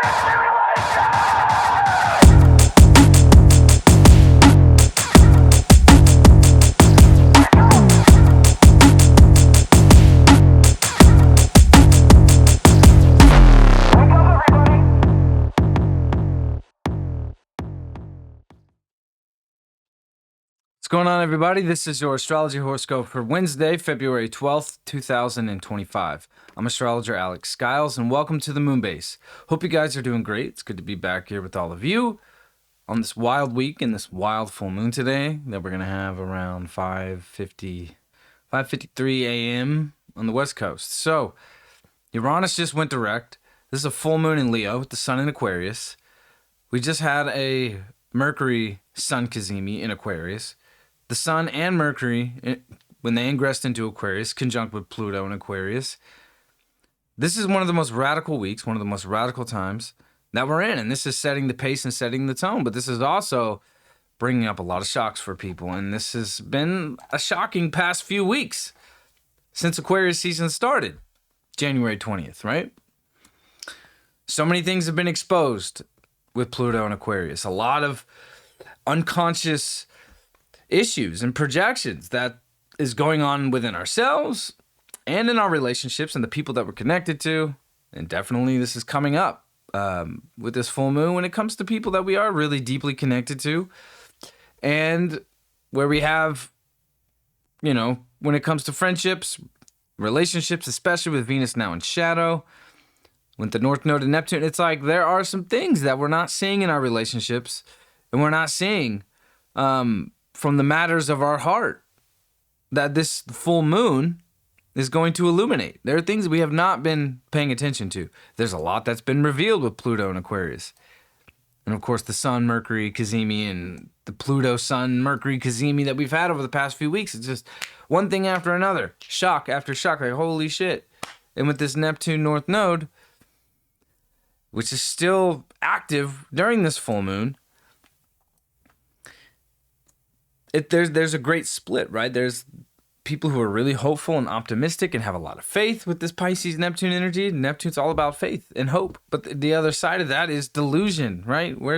What's going on, everybody? This is your Astrology Horoscope for Wednesday, February 12th, 2025. I'm astrologer Alex Skyles, and welcome to the Moonbase. Hope you guys are doing great. It's good to be back here with all of you on this wild week and this wild full moon today that we're going to have around 5:53 a.m. on the West Coast. So, Uranus just went direct. This is a full moon in Leo with the sun in Aquarius. We just had a Mercury Sun Cazimi in Aquarius. The Sun and Mercury, when they ingressed into Aquarius, conjunct with Pluto in Aquarius. This is one of the most radical weeks, one of the most radical times that we're in. And this is setting the pace and setting the tone. But this is also bringing up a lot of shocks for people. And this has been a shocking past few weeks since Aquarius season started, January 20th, right? So many things have been exposed with Pluto and Aquarius. A lot of unconscious issues and projections that is going on within ourselves and in our relationships and the people that we're connected to. And definitely this is coming up with this full moon when it comes to people that we are really deeply connected to, and where we have, when it comes to friendships, relationships, especially with Venus now in shadow, with the North Node and Neptune, it's like there are some things that we're not seeing in our relationships, and we're not seeing from the matters of our heart that this full moon is going to illuminate. There are things we have not been paying attention to. There's a lot that's been revealed with Pluto and Aquarius. And of course, the Sun, Mercury, Cazimi, and the Pluto, Sun, Mercury, Cazimi that we've had over the past few weeks. It's just one thing after another. Shock after shock. Like, holy shit. And with this Neptune North Node, which is still active during this full moon, there's a great split, right? There's people who are really hopeful and optimistic and have a lot of faith with this Pisces Neptune energy. Neptune's all about faith and hope. But the other side of that is delusion, right? Where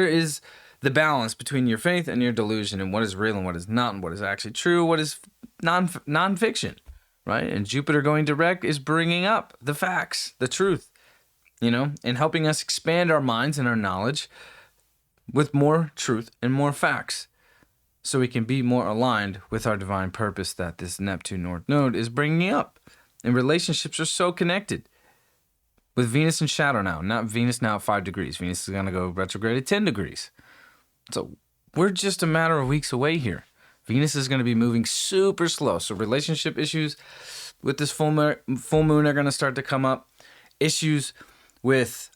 is the balance between your faith and your delusion, and what is real and what is not, and what is actually true, what is non-fiction, right? And Jupiter going direct is bringing up the facts, the truth, and helping us expand our minds and our knowledge with more truth and more facts, so we can be more aligned with our divine purpose that this Neptune North Node is bringing up. And relationships are so connected. With Venus in shadow now, not Venus now at 5 degrees. Venus is going to go retrograde at 10 degrees. So we're just a matter of weeks away here. Venus is going to be moving super slow. So relationship issues with this full moon are going to start to come up. Issues with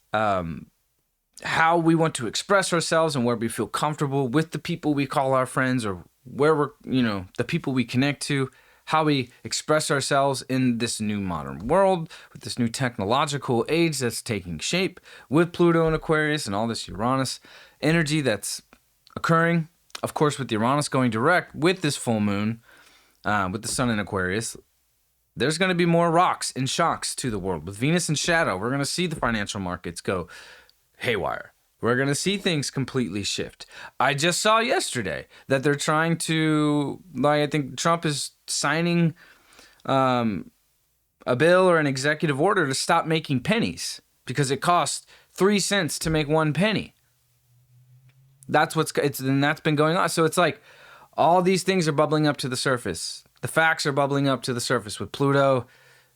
how we want to express ourselves and where we feel comfortable with the people we call our friends, or where we're, the people we connect to, how we express ourselves in this new modern world, with this new technological age that's taking shape with Pluto and Aquarius and all this Uranus energy that's occurring. Of course, with Uranus going direct with this full moon, with the sun in Aquarius, there's going to be more rocks and shocks to the world. With Venus in shadow, we're going to see the financial markets go haywire. We're going to see things completely shift. I just saw yesterday that they're trying to, I think Trump is signing a bill or an executive order to stop making pennies because it costs 3 cents to make 1 penny. That's been going on. So it's like all these things are bubbling up to the surface. The facts are bubbling up to the surface with Pluto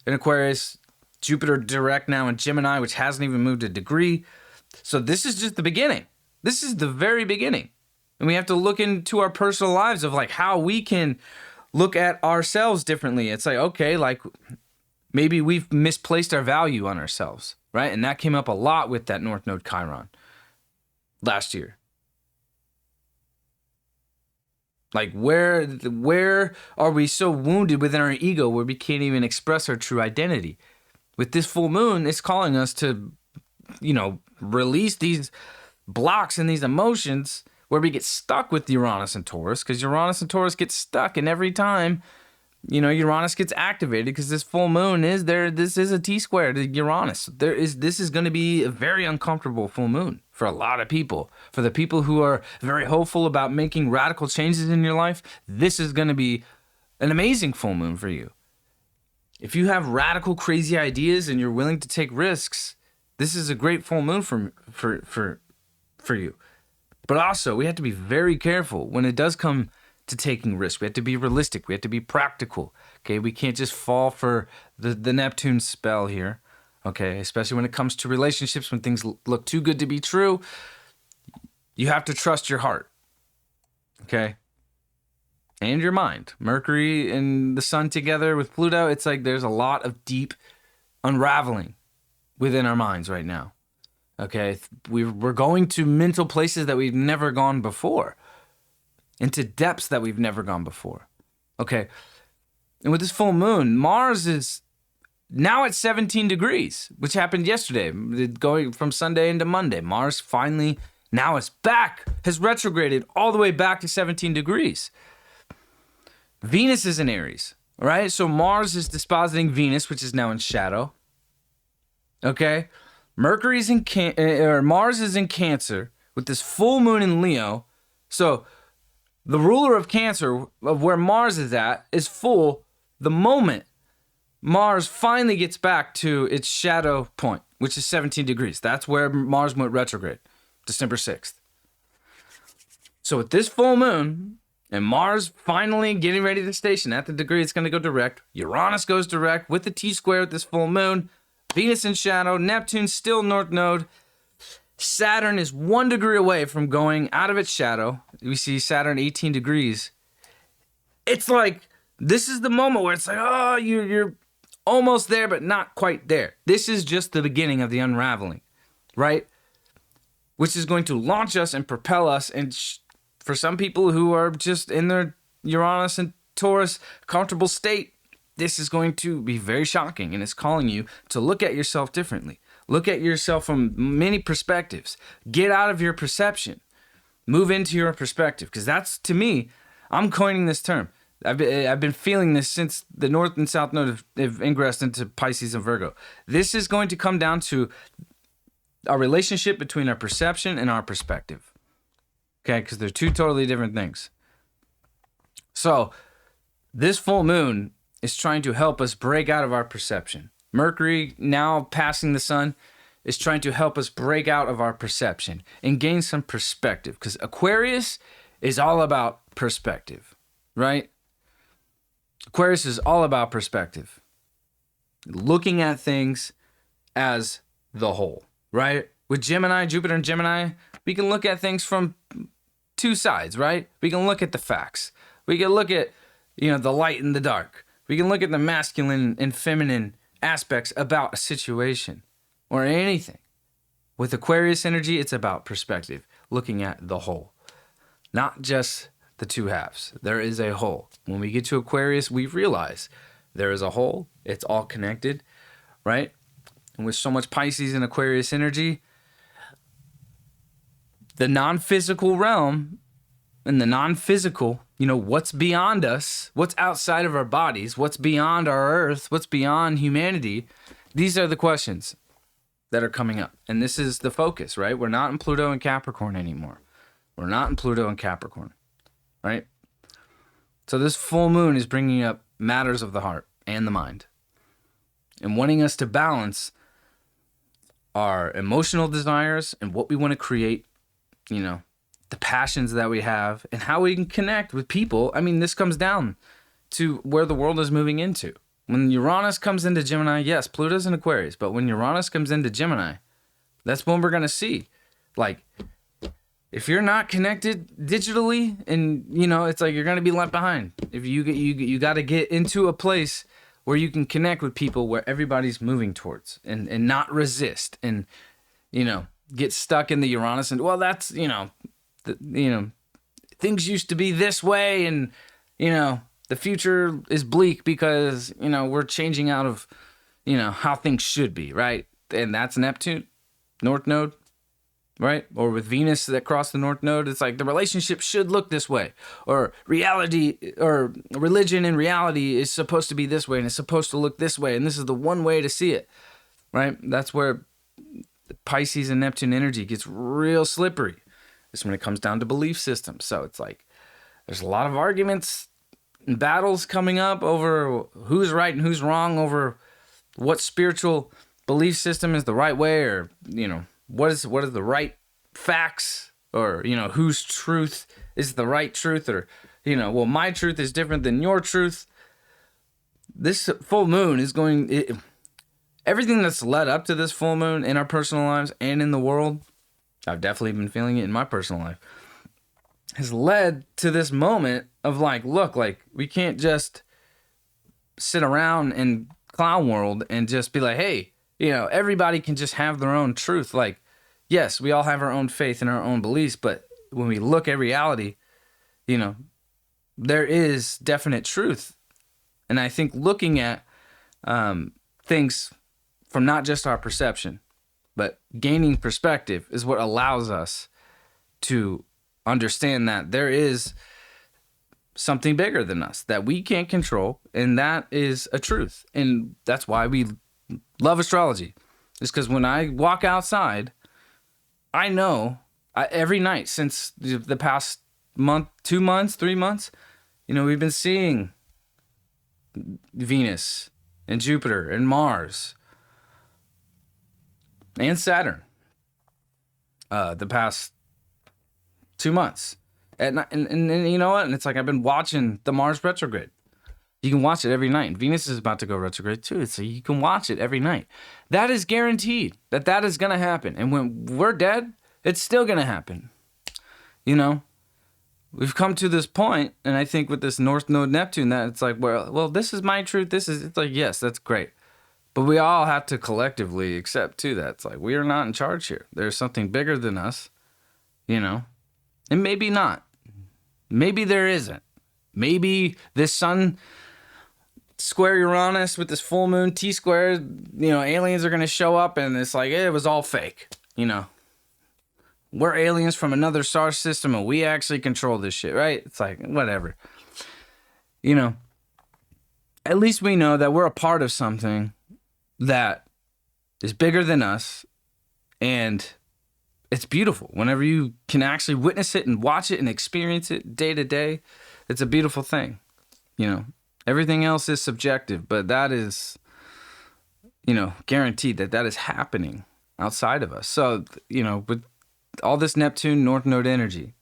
in Aquarius, Jupiter direct now in Gemini, which hasn't even moved a degree. So this is just the beginning. This is the very beginning. And we have to look into our personal lives of like how we can look at ourselves differently. It's like, okay, like maybe we've misplaced our value on ourselves, right? And that came up a lot with that North Node Chiron last year. Like where are we so wounded within our ego where we can't even express our true identity? With this full moon, it's calling us to, release these blocks and these emotions where we get stuck with Uranus and Taurus, because Uranus and Taurus get stuck, and every time Uranus gets activated because this full moon is there. This is a T-square to Uranus. This is going to be a very uncomfortable full moon for a lot of people. For the people who are very hopeful about making radical changes in your life, this is going to be an amazing full moon for you. If you have radical, crazy ideas and you're willing to take risks, this is a great full moon for you. But also, we have to be very careful when it does come to taking risks. We have to be realistic. We have to be practical. Okay, we can't just fall for the Neptune spell here. Okay, especially when it comes to relationships, when things look too good to be true, you have to trust your heart. Okay, and your mind. Mercury and the sun together with Pluto, it's like there's a lot of deep unraveling within our minds right now. Okay, we're going to mental places that we've never gone before, into depths that we've never gone before. Okay, and with this full moon, Mars is now at 17 degrees, which happened yesterday, going from Sunday into Monday. Mars finally now is back, has retrograded all the way back to 17 degrees. Venus is in Aries, all right? So Mars is dispositing Venus, which is now in shadow. Okay, Mercury's in Mars is in Cancer with this full moon in Leo. So the ruler of Cancer, of where Mars is at, is full the moment Mars finally gets back to its shadow point, which is 17 degrees. That's where Mars went retrograde, December 6th. So with this full moon and Mars finally getting ready to station at the degree it's going to go direct, Uranus goes direct with the T-square with this full moon, Venus in shadow, Neptune still north node, Saturn is 1 degree away from going out of its shadow. We see Saturn 18 degrees. It's like, this is the moment where it's like, oh, you're almost there, but not quite there. This is just the beginning of the unraveling, right? Which is going to launch us and propel us. And for some people who are just in their Uranus and Taurus comfortable state, this is going to be very shocking. And it's calling you to look at yourself differently. Look at yourself from many perspectives. Get out of your perception. Move into your perspective. Because that's, to me, I'm coining this term. I've been feeling this since the North and South Node have ingressed into Pisces and Virgo. This is going to come down to a relationship between our perception and our perspective. Okay, because they're two totally different things. So, this full moon is trying to help us break out of our perception. Mercury, now passing the sun, is trying to help us break out of our perception and gain some perspective. Because Aquarius is all about perspective, right? Aquarius is all about perspective. Looking at things as the whole, right? With Gemini, Jupiter and Gemini, we can look at things from two sides, right? We can look at the facts. We can look at, the light and the dark. We can look at the masculine and feminine aspects about a situation or anything. With Aquarius energy, it's about perspective, looking at the whole, not just the two halves. There is a whole. When we get to Aquarius, we realize there is a whole. It's all connected, right? And with so much Pisces and Aquarius energy, the non-physical realm and the non-physical, what's beyond us, what's outside of our bodies, what's beyond our earth, what's beyond humanity, these are the questions that are coming up. And this is the focus, right? We're not in Pluto and Capricorn anymore. We're not in Pluto and Capricorn, right? So this full moon is bringing up matters of the heart and the mind and wanting us to balance our emotional desires and what we want to create, the passions that we have and how we can connect with people. I mean, this comes down to where the world is moving into. When Uranus comes into Gemini, yes, Pluto's in Aquarius, but when Uranus comes into Gemini, that's when we're going to see, like, if you're not connected digitally and, it's like you're going to be left behind. If you got to get into a place where you can connect with people where everybody's moving towards and not resist and, get stuck in the Uranus and, well, that's, things used to be this way and, the future is bleak because, we're changing out of, how things should be, right? And that's Neptune, North Node. right? Or with Venus that crossed the North Node, it's like the relationship should look this way, or reality or religion and reality is supposed to be this way and it's supposed to look this way, and this is the one way to see it, right? That's where Pisces and Neptune energy gets real slippery. It's when it comes down to belief systems. So it's like there's a lot of arguments and battles coming up over who's right and who's wrong, over what spiritual belief system is the right way, or what is the right facts, or whose truth is the right truth, or well, my truth is different than your truth. This full moon is everything that's led up to this full moon in our personal lives and in the world, I've definitely been feeling it in my personal life, has led to this moment of like, look, like we can't just sit around in clown world and just be like, hey, everybody can just have their own truth. Like, yes, we all have our own faith and our own beliefs, but when we look at reality, there is definite truth. And I think looking at things from not just our perception, but gaining perspective is what allows us to understand that there is something bigger than us that we can't control, and that is a truth. And that's why we love astrology. It's because when I walk outside, I know every night since the past month, 2 months, 3 months, we've been seeing Venus and Jupiter and Mars and Saturn the past 2 months. And you know what? And it's like I've been watching the Mars retrograde. You can watch it every night. And Venus is about to go retrograde too, so you can watch it every night. That is guaranteed that is going to happen. And when we're dead, it's still going to happen. We've come to this point, and I think with this North Node Neptune, that it's like, well, this is my truth. It's like, yes, that's great. But we all have to collectively accept too that it's like we are not in charge here. There's something bigger than us, and maybe not. Maybe there isn't. Maybe this sun square Uranus with this full moon T-square, aliens are going to show up and it's like, it was all fake. We're aliens from another star system and we actually control this shit, right? It's like, whatever. At least we know that we're a part of something that is bigger than us, and it's beautiful. Whenever you can actually witness it and watch it and experience it day to day, it's a beautiful thing. Everything else is subjective, but that is, guaranteed that is happening outside of us. So, with all this Neptune North Node energy,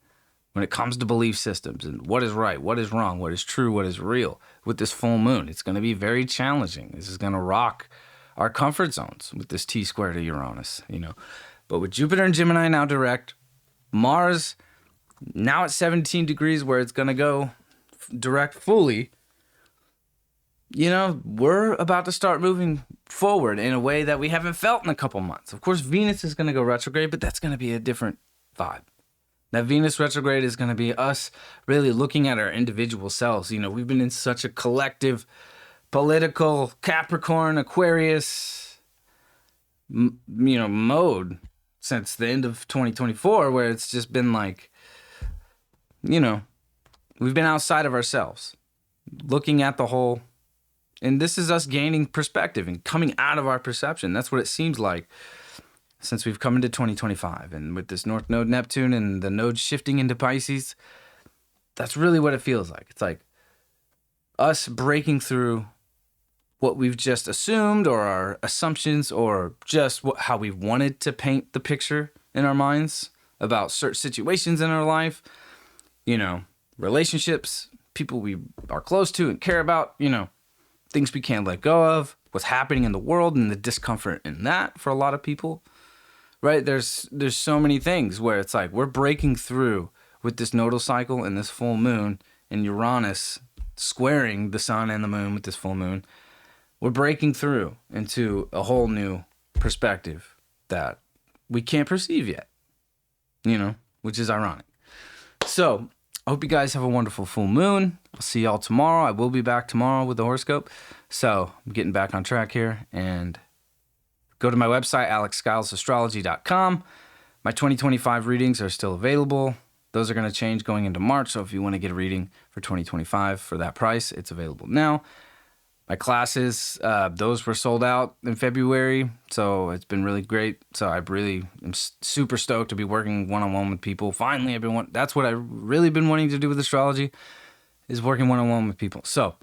when it comes to belief systems and what is right, what is wrong, what is true, what is real, with this full moon, it's going to be very challenging. This is going to rock our comfort zones with this T-square to Uranus, But with Jupiter and Gemini now direct, Mars now at 17 degrees where it's going to go direct fully, we're about to start moving forward in a way that we haven't felt in a couple months. Of course, Venus is going to go retrograde, but that's going to be a different vibe. That Venus retrograde is going to be us really looking at our individual selves. We've been in such a collective, political, Capricorn, Aquarius, mode since the end of 2024, where it's just been like, we've been outside of ourselves, looking at the whole. And this is us gaining perspective and coming out of our perception. That's what it seems like since we've come into 2025. And with this North Node Neptune and the node shifting into Pisces, that's really what it feels like. It's like us breaking through what we've just assumed, or our assumptions, or just how we wanted to paint the picture in our minds about certain situations in our life, relationships, people we are close to and care about, things we can't let go of, what's happening in the world and the discomfort in that for a lot of people, right? There's so many things where it's like we're breaking through with this nodal cycle and this full moon and Uranus squaring the sun and the moon with this full moon. We're breaking through into a whole new perspective that we can't perceive yet, which is ironic. So I hope you guys have a wonderful full moon. I'll see y'all tomorrow. I will be back tomorrow with the horoscope. So I'm getting back on track here, and go to my website, alexskylesastrology.com. My 2025 readings are still available. Those are going to change going into March. So if you want to get a reading for 2025 for that price, it's available now. My classes, those were sold out in February. So it's been really great. So I really am super stoked to be working one-on-one with people. Finally, that's what I've really been wanting to do with astrology, is working one-on-one with people. So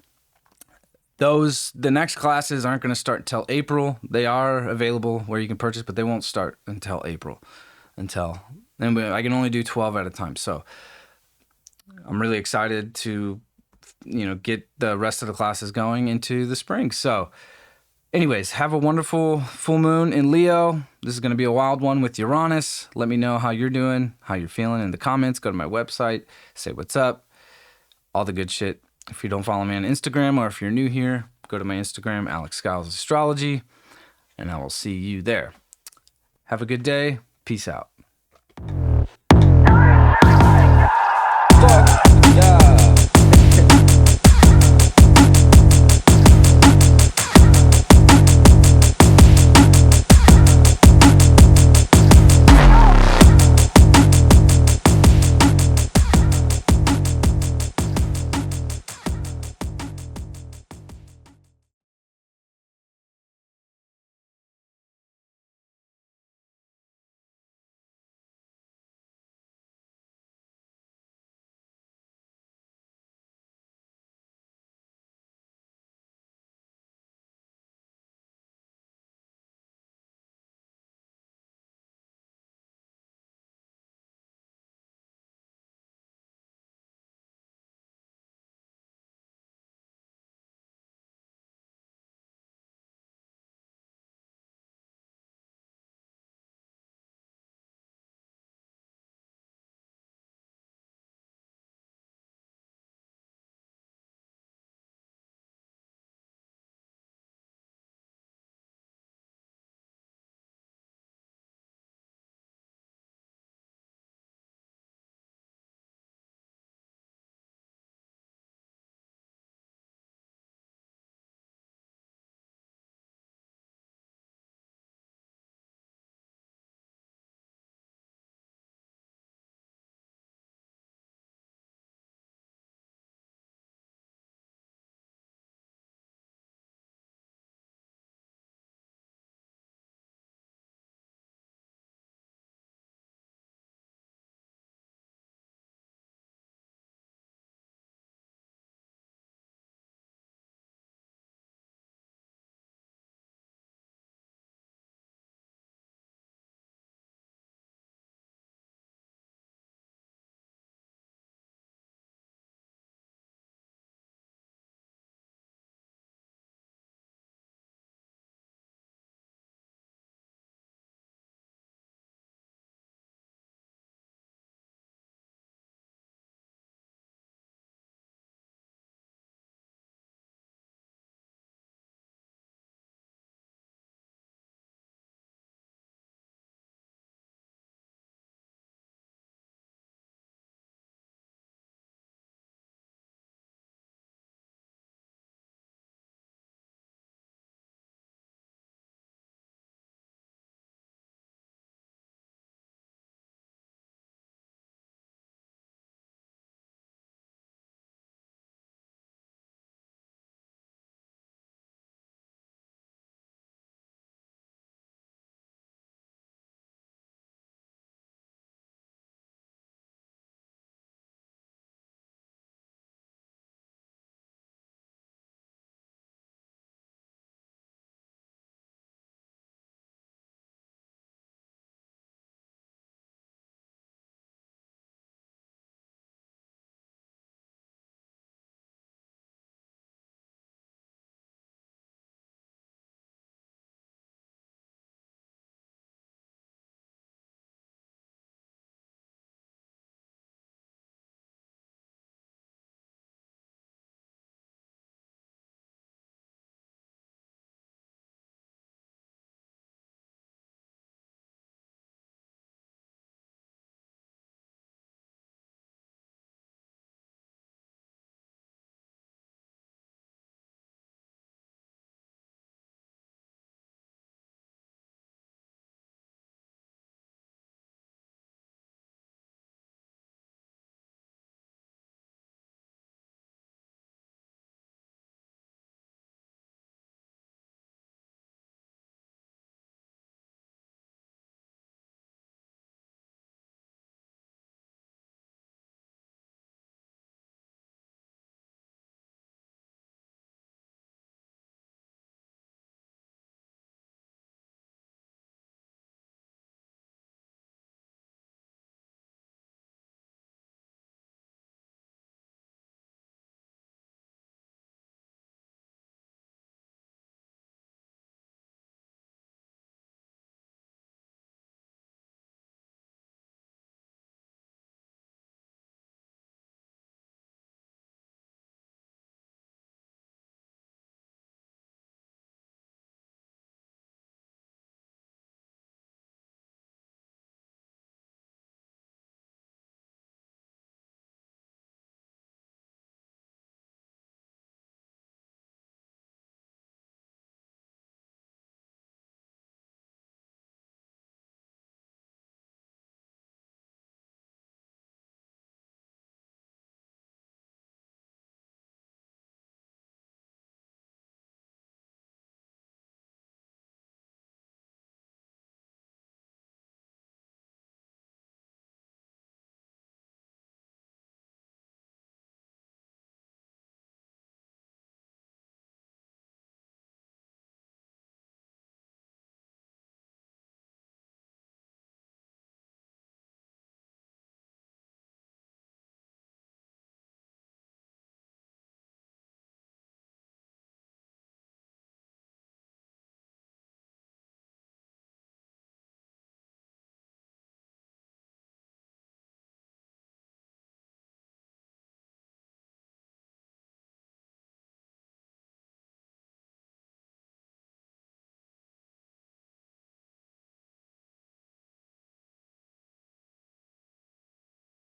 the next classes aren't going to start until April. They are available where you can purchase, but they won't start until April. And I can only do 12 at a time. So I'm really excited to, get the rest of the classes going into the spring. So anyways, have a wonderful full moon in Leo. This is going to be a wild one with Uranus. Let me know how you're doing, how you're feeling in the comments. Go to my website, say what's up, all the good shit. If you don't follow me on Instagram, or if you're new here, go to my Instagram, Alex Skyles Astrology, and I will see you there. Have a good day. Peace out.